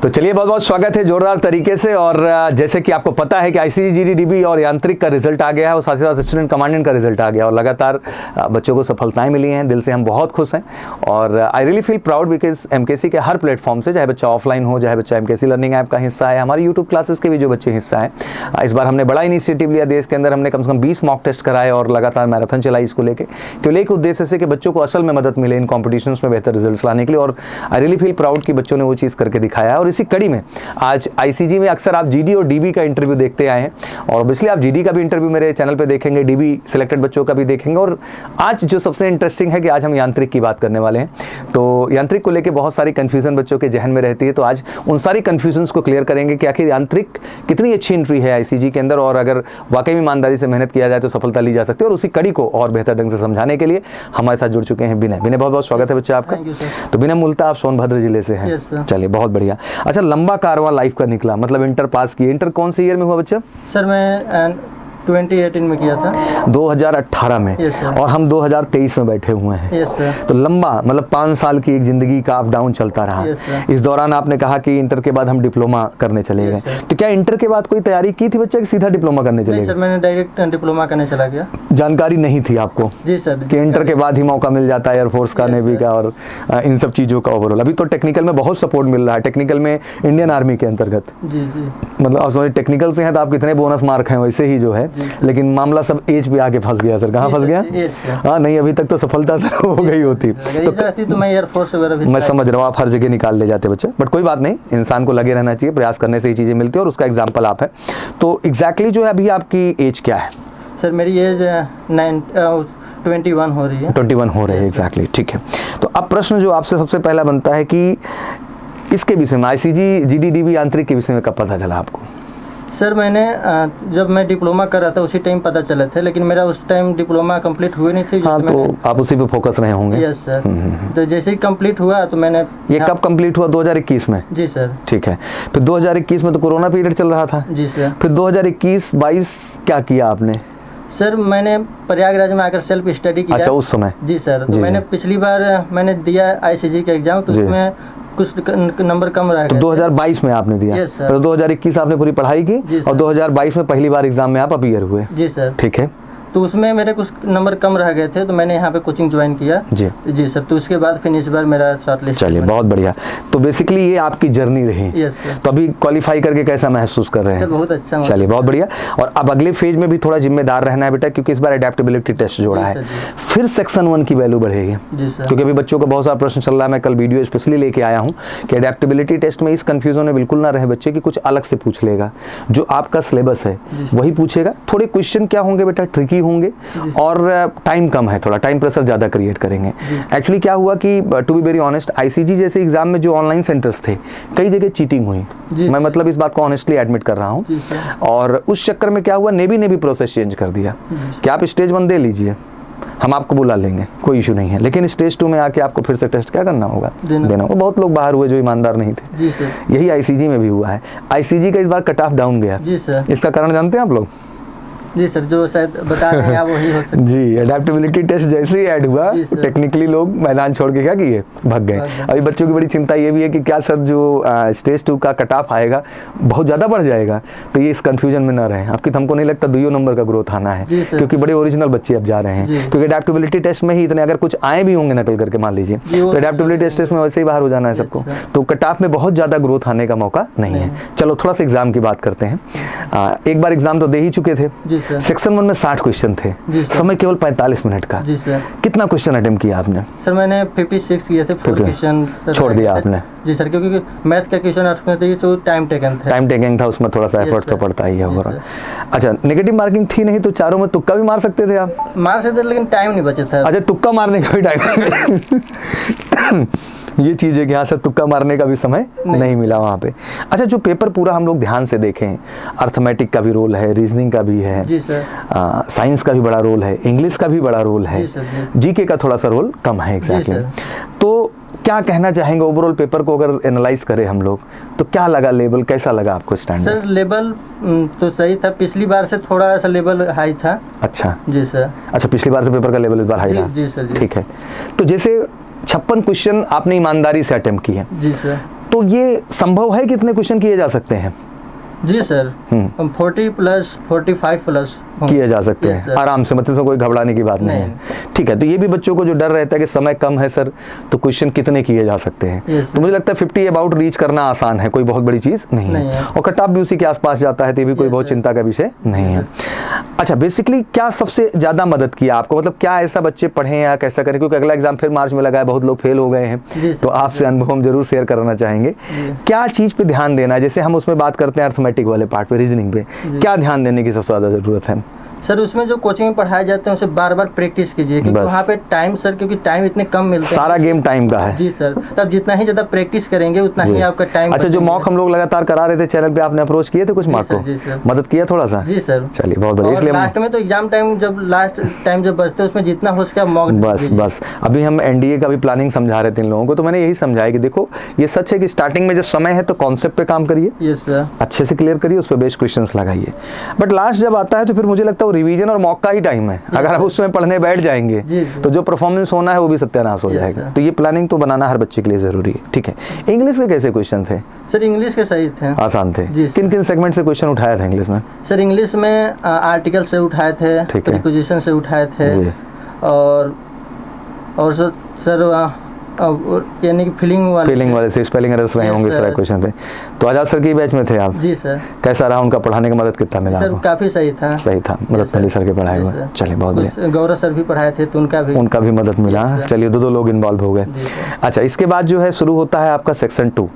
तो चलिए बहुत बहुत स्वागत है जोरदार तरीके से। और जैसे कि आपको पता है कि आईसीजी जीडीडीबी और यांत्रिक का रिजल्ट आ गया है और साथ ही साथ स्टूडेंट कमांडेंट का रिजल्ट आ गया और लगातार बच्चों को सफलताएं मिली हैं। दिल से हम बहुत खुश हैं और I really feel proud because MKC के हर प्लेटफॉर्म से, चाहे बच्चा ऑफलाइन हो, चाहे बच्चा एमकेसी लर्निंग ऐप का हिस्सा है, हमारे यूट्यूब क्लासेस के भी जो बच्चे हिस्सा हैं। इस बार हमने बड़ा इनिशिएटिव लिया, देश के अंदर हमने कम से कम 20 मॉक टेस्ट कराए और लगातार मैराथन चलाई इसको लेके, केवल एक उद्देश्य से कि बच्चों को असल में मदद मिले इन कॉम्पिटिशन्स में बेहतर रिजल्ट लाने के लिए। और आई रियली फील प्राउड कि बच्चों ने वो चीज़ करके दिखाया है। और इसी कड़ी में आज आईसीजी में अक्सर आप जीडी और डीबी का इंटरव्यू देखते आए हैं और ऑब्वियसली आप जीडी का भी इंटरव्यू मेरे चैनल पे देखेंगे, डीबी सिलेक्टेड बच्चों का भी देखेंगे। और आज जो सबसे इंटरेस्टिंग है कि आज हम यांत्रिक की बात करने वाले हैं। तो यांत्रिक को लेके बहुत सारी कन्फ्यूजन बच्चों के जहन में रहती है, तो आज उन सारी कन्फ्यूजन्स को क्लियर करेंगे कि आखिर यांत्रिक कितनी अच्छी एंट्री है आईसीजी के अंदर और अगर वाकई में ईमानदारी से मेहनत किया जाए तो सफलता ली जा सकती है। और उसी कड़ी को और बेहतर ढंग से समझाने के लिए हमारे साथ जुड़ चुके हैं विनय। विनय, बहुत बहुत स्वागत है बच्चा आपका। तो विनय मूलतः आप सोनभद्र जिले से हैं। चलिए बहुत बढ़िया। अच्छा, लंबा कारवां लाइफ का निकला, मतलब इंटर पास किए। इंटर कौन से ईयर में हुआ बच्चा? सर मैं 2018 में किया था। 2018 में। और हम 2023 में बैठे हुए हैं। Yes sir. तो लंबा मतलब 5 साल की एक जिंदगी का अप डाउन चलता रहा। इस दौरान आपने कहा कि इंटर के बाद हम डिप्लोमा करने चले गए। तो क्या इंटर के बाद कोई तैयारी की थी बच्चा कि सीधा डिप्लोमा करने चले गए? सर मैंने डायरेक्ट डिप्लोमा करने चला गया। जानकारी नहीं थी आपको? जी सर। कि इंटर के बाद ही मौका मिल जाता है एयरफोर्स का, नेवी का और इन सब चीज़ों का ओवरऑल। अभी तो टेक्निकल में बहुत सपोर्ट मिल रहा है, टेक्निकल में इंडियन आर्मी के अंतर्गत। जी जी। मतलब टेक्निकल से हैं तो आप कितने बोनस मार्क हैं वैसे ही जो है, लेकिन मामला सब एज पे आके फंस गया। सर कहाँ फंस गया? हाँ नहीं, अभी तक तो सफलता सर हो गई होती तो मैं एयरफोर्स वगैरह भी, मैं समझ रहा हूँ आप हर जगह निकाल ले जाते बच्चे, बट कोई बात नहीं, इंसान को लगे रहना चाहिए, प्रयास करने से ही चीज़ें मिलती है और उसका एग्जाम्पल आप है। तो एग्जैक्टली जो है अभी आपकी एज क्या है? सर मेरी एज 21 हो रही है। 21 हो रही है, एग्जैक्टली, ठीक है। तो अब प्रश्न जो आपसे सबसे पहला बनता है कि इसके विषय में आईसीजी जीडीडीबी यांत्रिक के विषय में कब पता चला आपको? सर मैंने जब मैं डिप्लोमा कर रहा था उसी टाइम पता चला था, लेकिन मेरा उस टाइम डिप्लोमा कंप्लीट हुए नहीं थे। हाँ, तो आप उसी पे फोकस रहे होंगे। Yes sir. तो जैसे ही कंप्लीट हुआ तो मैंने ये कब कंप्लीट हुआ? 2021 में? जी सर। ठीक है। फिर 2021 में तो कोरोना पीरियड चल रहा था। जी सर। फिर 2021-22 क्या किया आपने? सर मैंने प्रयागराज में आकर सेल्फ स्टडी किया। अच्छा, उस समय? जी सर। तो मैंने पिछली बार मैंने दिया आईसीजी का एग्जाम, तो उसमें कुछ नंबर कम रहा। तो 2022 में आपने दिया? Yes sir. तो 2021 आपने पूरी पढ़ाई की और 2022 में पहली बार एग्जाम में आप अपीयर हुए? जी सर। ठीक है। तो उसमें मेरे कुछ नंबर कम रह गए थे, तो मैंने यहाँ पे कोचिंग ज्वाइन किया। जी जी सर। तो उसके बाद फिर इस बार मेरा शॉर्ट लिस्ट। चलिए बहुत बढ़िया। तो बेसिकली ये आपकी जर्नी रही। Yes sir. तो अभी क्वालिफाई करके कैसा महसूस कर रहे हैं? सर बहुत अच्छा। चलिए बहुत बढ़िया। और अब अगले फेज में भी थोड़ा जिम्मेदार रहना है बेटा, क्योंकि इस बार एडेप्टेबिलिटी टेस्ट जोड़ा है। फिर सेक्शन 1 की वैल्यू बढ़ेगी। जी सर। क्योंकि अभी बच्चों का बहुत सारा प्रश्न चल रहा है, मैं कल वीडियो स्पेशली लेके आया हूँ कि एडेप्टेबिलिटी टेस्ट में इस कंफ्यूजन में बिल्कुल ना रहे बच्चे कि कुछ अलग से पूछ लेगा। जो आपका सिलेबस है वही पूछेगा। थोड़े क्वेश्चन क्या होंगे बेटा, ट्रिकी होंगे और टाइम कम है, थोड़ा टाइम प्रेशर ज़्यादा क्रिएट करेंगे। एक्चुअली क्या हुआ कि to be very honest, ICG जैसे एग्जाम में जो ऑनलाइन सेंटर्स थे कई जगह चीटिंग हुई। मैं मतलब इस बात को ऑनेस्टली एडमिट कर रहा हूँ। और उस चक्कर में क्या हुआ, नेवी ने भी प्रोसेस चेंज कर दिया कि आप स्टेज 1 दे लीजिए, हम आपको बुला लेंगे, कोई इशू नहीं है, लेकिन स्टेज 2 में आके आपको फिर से टेस्ट क्या करना होगा, देना होगा। बहुत लोग बाहर हुए जो ईमानदार नहीं थे। जी सर। यही आईसीजी में भी हुआ है। आईसीजी का इस बार कट ऑफ डाउन गया। जी सर। इसका कारण जानते हैं आप लोग? जी सर, जो शायद बता रहे हैं आप वही हो सकता है। जी, एडेप्टेबिलिटी टेस्ट जैसे ही ऐड हुआ टेक्निकली लोग मैदान छोड़ के क्या किए, भाग गए। अभी बच्चों की बड़ी चिंता ये भी है कि क्या सर जो स्टेज 2 का कट ऑफ आएगा बहुत ज़्यादा बढ़ जाएगा, तो ये इस कंफ्यूजन में ना रहे। आपकी हमको नहीं लगता 2 नंबर का ग्रोथ आना है, क्योंकि बड़े ओरिजिनल बच्चे अब जा रहे हैं। क्योंकि एडेप्टेबिलिटी टेस्ट में ही इतने अगर कुछ आए भी होंगे नकल करके मान लीजिए, तो एडेप्टेबिलिटी टेस्ट में वैसे ही बाहर हो जाना है सबको, तो कट ऑफ में बहुत ज़्यादा ग्रोथ आने का मौका नहीं है। चलो थोड़ा सा एग्जाम की बात करते हैं। एक बार एग्जाम तो दे ही चुके थे। सेक्शन 1 में 60 क्वेश्चन थे, समय केवल 45 मिनट का। जी सर। कितना क्वेश्चन अटेम्प्ट किया आपने? सर मैंने 56 किए थे, 4 क्वेश्चन छोड़ दिया आपने। जी सर, क्योंकि मैथ का क्वेश्चन तो टाइम टेकन था, उसमें थोड़ा सा एफर्ट तो पड़ता ही है। अच्छा, नेगेटिव मार्किंग थी नहीं तो चारों में तुक्का भी मार सकते थे आप? मार सकते थे, लेकिन टाइम नहीं बचा था। अच्छा, तुक्का मारने का भी टाइम ये चीज़ है कि यहाँ से तुक्का मारने का भी समय नहीं मिला वहाँ पे। अच्छा, जो पेपर पूरा हम लोग ध्यान से देखें, अर्थमेटिक का भी रोल है, रीजनिंग का भी है, जी सर, साइंस का भी बड़ा रोल है, इंग्लिश का भी बड़ा रोल है, जीके का थोड़ा सा रोल कम है। एग्जैक्टली। तो क्या कहना चाहेंगे ओवरऑल पेपर को अगर एनालाइज करें हम लोग, तो क्या लगा, लेवल कैसा लगा आपको? स्टैंडर्ड सर लेवल तो सही था, पिछली बार से थोड़ा सा लेवल हाई था। अच्छा जी सर। अच्छा, पिछली बार से पेपर का लेवल इस बार हाई था? जी सर। ठीक है। तो जैसे 56 क्वेश्चन आपने ईमानदारी से अटेम्प्ट किए, जी सर, तो ये संभव है कि इतने क्वेश्चन किए जा सकते हैं? जी सर, 40 प्लस 45 प्लस किए जा सकते हैं आराम से, मतलब कोई घबराने की बात नहीं है। ठीक है, तो ये भी बच्चों को जो डर रहता है कि समय कम है सर, तो क्वेश्चन कितने किए जा सकते हैं, तो मुझे लगता है 50 अबाउट रीच करना आसान है, कोई बहुत बड़ी चीज़ नहीं है, और कट ऑफ भी उसी के आसपास जाता है, तो ये भी कोई बहुत चिंता का विषय नहीं है। अच्छा, बेसिकली क्या सबसे ज़्यादा मदद किया आपको, मतलब क्या ऐसा बच्चे पढ़ें या कैसा करें, क्योंकि अगला एग्जाम फिर मार्च में लगा है, बहुत लोग फेल हो गए हैं, तो आपसे अनुभव हम जरूर शेयर करना चाहेंगे। क्या चीज़ पे ध्यान देना है, जैसे हम उसमें बात करते हैं अर्थमेटिक वाले पार्ट पे, रीजनिंग पे, क्या ध्यान देने की सबसे ज़्यादा ज़रूरत है? सर उसमें जो कोचिंग में पढ़ाए जाते हैं उसे बार बार प्रैक्टिस कीजिए, क्योंकि वहाँ पे टाइम सर, क्योंकि टाइम इतने कम मिलते हैं, सारा गेम टाइम का है। जी सर, तब जितना ही ज़्यादा प्रैक्टिस करेंगे उतना ही आपका टाइम। अच्छा, जो मॉक हम लोग लगातार करा रहे थे चैनल पे, आपने अप्रोच किए थे कुछ मॉक को? जी सर, मदद किया थोड़ा सा? जी सर। चलिए बहुत बढ़िया। इसलिए लास्ट में तो एग्जाम टाइम, जब लास्ट टाइम जब बचते हैं उसमें जितना हो सके मॉक। बस अभी हम एनडीए का भी प्लानिंग समझा रहे थे इन लोगों को, तो मैंने यही समझाया कि देखो ये सच है कि स्टार्टिंग में जब समय है तो कॉन्सेप्ट पे काम करिए, यस सर, अच्छे से क्लियर करिए, उस पर बेस्ड क्वेश्चंस लगाइए, बट लास्ट जब आता है तो फिर मुझे लगता है वो रिवीजन और मॉक का ही टाइम है। अगर आप उसमें पढ़ने बैठ जाएंगे तो जो परफॉर्मेंस होना है वो भी सत्यानाश हो जाएगा। तो ये प्लानिंग तो बनाना हर बच्चे के लिए जरूरी है। ठीक है, इंग्लिश के कैसे क्वेश्चन थे सर? इंग्लिश के सही थे, आसान थे। किन किन सेगमेंट से क्वेश्चन उठाया था इंग्लिश में? सर इंग्लिश में आर्टिकल से उठाए थे, प्रीपोजिशन से उठाए थे, और सर यानी कि फीलिंग वाले से स्पेलिंग एरर्स रहे होंगे, सारे क्वेश्चन थे। तो आजाद सर की बैच में थे आप? जी सर। कैसा रहा उनका पढ़ाने का, मदद कितना मिला सर? काफी सही था, सही था, मदद मिली सर के पढ़ाए हुए। चलिए बहुत बढ़िया। गौरव सर भी पढ़ाए थे तो उनका भी मदद मिला। चलिए दो लोग इन्वॉल्व हो गए। अच्छा, इसके बाद जो है शुरू होता है आपका सेक्शन 2।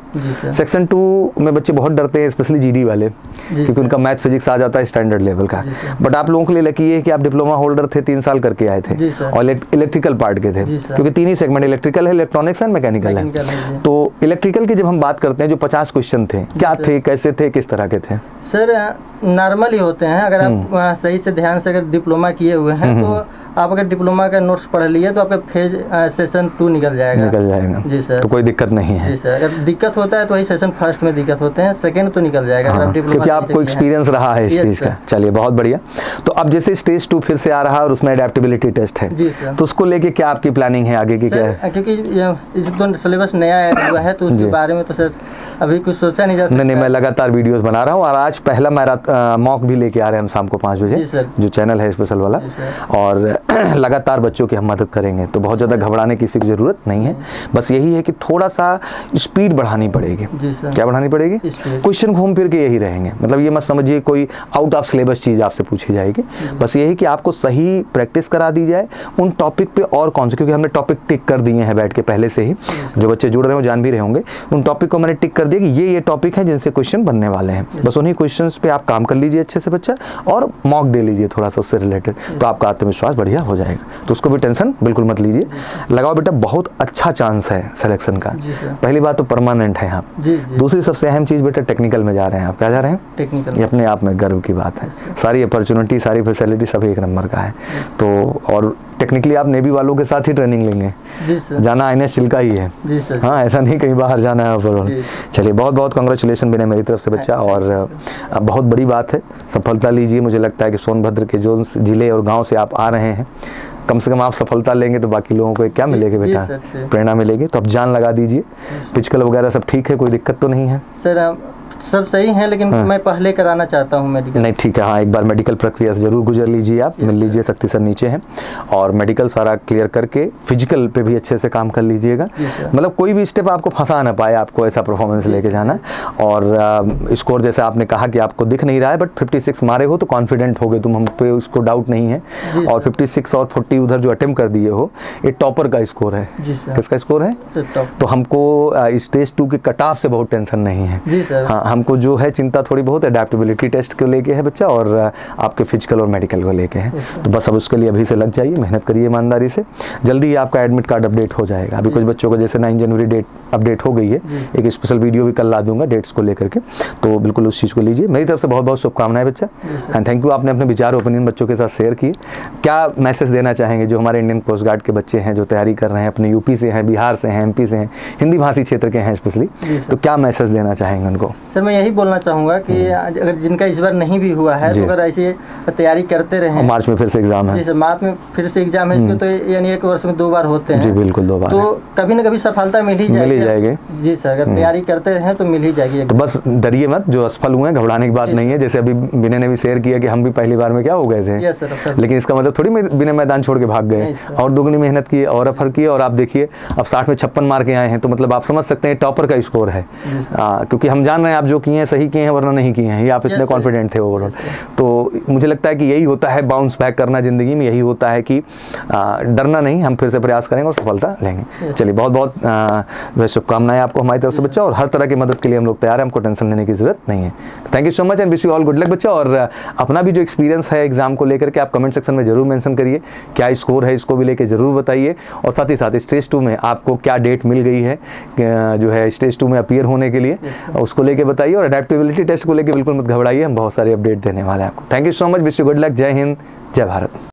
सेक्शन 2 में बच्चे बहुत डरते हैं, स्पेशली जीडी वाले, क्योंकि उनका मैथ फिजिक्स आ जाता है स्टैंडर्ड लेवल का। बट आप लोगों के लिए लकी है कि आप डिप्लोमा होल्डर थे, 3 साल करके आए थे, और इलेक्ट्रिकल पार्ट के थे, क्योंकि 3 ही सेगमेंट, इलेक्ट्रिकल है, इलेक्ट्रॉनिक्स एंड मैकेनिकल है। तो इलेक्ट्रिकल की जब हम बात करते हैं, जो 50 क्वेश्चन थे, क्या थे, कैसे थे, किस तरह के थे? सर नॉर्मल ही होते हैं, अगर आप सही से ध्यान से अगर डिप्लोमा किए हुए हैं तो आप अगर डिप्लोमा का नोट्स पढ़ लिए तो आपका फेज सेशन 2 निकल जाएगा। जी सर, तो कोई दिक्कत नहीं है। जी सर, अगर दिक्कत होता है तो वही सेशन फर्स्ट में दिक्कत होते हैं, सेकंड तो निकल जाएगा। हाँ, क्योंकि आपको एक्सपीरियंस रहा है इस चीज़ का। चलिए बहुत बढ़िया। तो अब जैसे स्टेज 2 फिर से आ रहा है और उसमें एडेप्टेबिलिटी टेस्ट है, जी सर, तो उसको लेके क्या आपकी प्लानिंग है आगे की? क्या है, क्योंकि सिलेबस नया ऐड हुआ है तो उसके बारे में तो सर अभी कुछ सोचा नहीं जा सकता। नहीं, मैं लगातार वीडियोस बना रहा हूँ, और आज पहला मेरा मॉक भी लेके आ रहे हैं हम शाम को 5 बजे, जो चैनल है स्पेशल वाला, और लगातार बच्चों की हम मदद करेंगे। तो बहुत ज़्यादा घबराने की किसी की ज़रूरत नहीं है, बस यही है कि थोड़ा सा स्पीड बढ़ानी पड़ेगी। क्या बढ़ानी पड़ेगी? क्वेश्चन घूम फिर के यही रहेंगे, मतलब ये मत समझिए कोई आउट ऑफ सिलेबस चीज़ आपसे पूछी जाएगी। बस यही कि आपको सही प्रैक्टिस करा दी जाए उन टॉपिक पे, और कौन से, क्योंकि हमने टॉपिक टिक कर दिए हैं बैठ के पहले से ही, जो बच्चे जुड़ रहे हो जान भी रहे होंगे, उन टॉपिक को मैंने टिक कर दिया कि ये टॉपिक है जिनसे क्वेश्चन बनने वाले हैं। बस उन्हीं क्वेश्चंस पे आप काम कर लीजिए अच्छे से बच्चा, और मॉक दे लीजिए थोड़ा सा उससे रिलेटेड, तो आपका आत्मविश्वास बढ़िया हो जाएगा। तो उसको भी टेंशन बिल्कुल मत लीजिए, लगाओ बेटा, बहुत अच्छा चांस है सिलेक्शन का। पहली बात तो परमानेंट है आप। दूसरी सबसे अहम चीज़ बेटा, टेक्निकल में जा रहे हैं आप। क्या जा रहे हैं? टेक्निकल। ये अपने आप में गर्व की बात है, सारी अपॉर्चुनिटी, सारी फैसिलिटी सब एक नंबर का है। तो और टेक्निकली आप नेवी वालों के साथ ही ट्रेनिंग लेंगे। जी सर। जाना आईएनएस चिल्का ही है। जी सर। हाँ, ऐसा नहीं कहीं बाहर जाना है ओवरऑल। चलिए बहुत बहुत कांग्रेचुलेशन भी मेरी तरफ से बच्चा, और बहुत बड़ी बात है, सफलता लीजिए। मुझे लगता है कि सोनभद्र के जो जिले और गांव से आप आ रहे हैं, कम से कम आप सफलता लेंगे तो बाकी लोगों को क्या मिलेगी बेटा? प्रेरणा मिलेगी। तो आप जान लगा दीजिए। फिजिकल वगैरह सब ठीक है, कोई दिक्कत तो नहीं है? सर सब सही है, लेकिन मैं पहले कराना चाहता हूँ मेडिकल। नहीं ठीक है, हाँ, एक बार मेडिकल प्रक्रिया से जरूर गुजर लीजिए आप, मिल लीजिए, शक्ति सर नीचे हैं, और मेडिकल सारा क्लियर करके फिजिकल पे भी अच्छे से काम कर लीजिएगा। मतलब कोई भी स्टेप आपको फंसा ना पाए, आपको ऐसा परफॉर्मेंस लेके जाना है। और स्कोर जैसे आपने कहा कि आपको दिख नहीं रहा है, बट 56 मारे हो तो कॉन्फिडेंट हो गए तुम, हम पे उसको डाउट नहीं है। और 56 और 40 उधर जो अटेम्प्ट कर दिए हो, ये टॉपर का स्कोर है। किसका स्कोर है? तो हमको स्टेज 2 के कट ऑफ से बहुत टेंशन नहीं है। हाँ, हमको जो है चिंता थोड़ी बहुत एडेप्टेबिलिटी टेस्ट को लेके है बच्चा, और आपके फिजिकल और मेडिकल को लेके है। तो बस अब उसके लिए अभी से लग जाइए, मेहनत करिए ईमानदारी से। जल्दी ही आपका एडमिट कार्ड अपडेट हो जाएगा। अभी कुछ बच्चों को जैसे 9 जनवरी डेट अपडेट हो गई है, एक स्पेशल वीडियो भी कल ला दूंगा डेट्स को लेकर के, तो बिल्कुल उस चीज़ को लीजिए। मेरी तरफ से बहुत बहुत शुभकामनाएं बच्चा, एंड थैंक यू, आपने अपने विचार ओपिनियन बच्चों के साथ शेयर किए। क्या मैसेज देना चाहेंगे जो हमारे इंडियन कोस्ट गार्ड के बच्चे हैं, जो तैयारी कर रहे हैं, अपने यूपी से हैं, बिहार से हैं, एमपी से हैं, हिंदी भाषी क्षेत्र के हैं स्पेशली, तो क्या मैसेज देना चाहेंगे उनको? सर मैं यही बोलना चाहूँगा कि अगर जिनका इस बार नहीं भी हुआ है तो अगर ऐसे तैयारी करते रहे, मार्च में फिर से एग्जाम है, जी सर मार्च में फिर से एग्जाम है इसके, तो यानी एक वर्ष में 2 बार होते हैं। जी बिल्कुल 2 बार, तो कभी ना कभी सफलता मिल ही जाएगी। जी सर, अगर तैयारी करते हैं तो मिल ही जाएगी। तो बस डरिए मत, जो असफल हुए हैं घबराने की बात नहीं है। जैसे अभी विनय ने भी शेयर किया कि हम भी पहली बार में क्या हो गए थे, लेकिन इसका मतलब थोड़ी विनय मैदान छोड़ के भाग गए, और दुगनी मेहनत की और एफर्ट किए, और आप देखिए अब 60 में 56 मार के आए हैं, तो मतलब आप समझ सकते हैं टॉपर का स्कोर है। क्योंकि हम जान रहे हैं आप जो किए हैं सही किए हैं, वरना नहीं किए हैं, ये आप इतने कॉन्फिडेंट थे ओवरऑल। तो मुझे लगता है कि यही होता है बाउंस बैक करना ज़िंदगी में, यही होता है कि डरना नहीं, हम फिर से प्रयास करेंगे और सफलता लेंगे। चलिए बहुत बहुत शुभकामनाएं आपको हमारी तरफ से बच्चा, और हर तरह की मदद के लिए हम लोग तैयार हैं, हमको टेंशन लेने की जरूरत नहीं है। Thank you so much and wish you all good luck बच्चा। और अपना भी जो एक्सपीरियंस है एग्जाम को लेकर के आप कमेंट सेक्शन में जरूर मेंशन करिए, क्या स्कोर है इसको भी लेकर जरूर बताइए, और साथ ही साथ स्टेज 2 में आपको क्या डेट मिल गई है जो है स्टेज 2 में अपीयर होने के लिए, उसको लेके बताइए। और अडेप्टेबिलिटी टेस्ट को लेकर बिल्कुल मत घबराइए, हम बहुत सारे अपडेट देने वाले हैं आपको। Thank you so much, wish you good luck, जय हिंद, जय भारत।